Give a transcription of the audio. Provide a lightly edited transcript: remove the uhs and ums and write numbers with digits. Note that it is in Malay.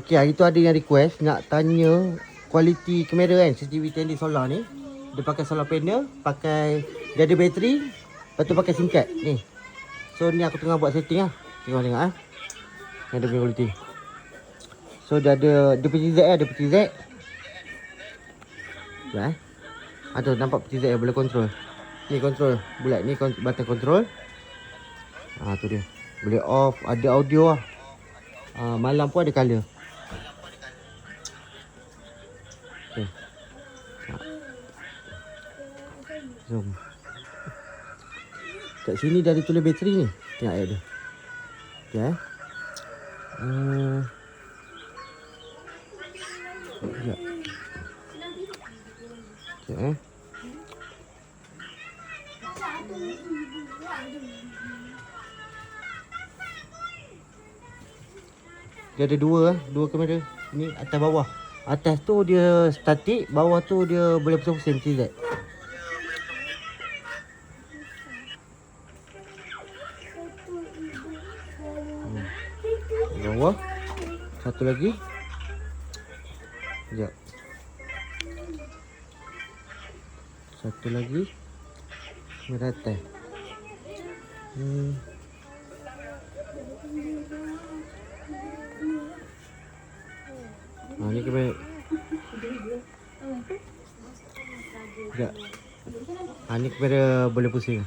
Okay, hari tu ada yang request nak tanya kualiti kamera kan, CCTV 10D solar ni. Dia pakai solar panel, dia ada bateri, lepas tu pakai SIM card ni. So ni aku tengah buat setting lah. Tengok ah. Ni ada punya kualiti. So dia punya Z ada peti Z. Ya. Ada nampak peti Z boleh control. Ni control bulat ni button control. Tu dia. Boleh off, ada audio lah. Malam pun ada color. Okay. Zoom. Kat sini dah ada tulis bateri ni. Tengok ayat dia. Okay. Sekejap. Okay. Dia ada dua kamera. Ni atas bawah. Atas tu dia statik, bawah tu dia boleh pusing-pusing TZ. Bawah. Satu lagi. Sekejap. Satu lagi. Kamera atas. Ni kamera. Sekejap. Ni kamera boleh pusing.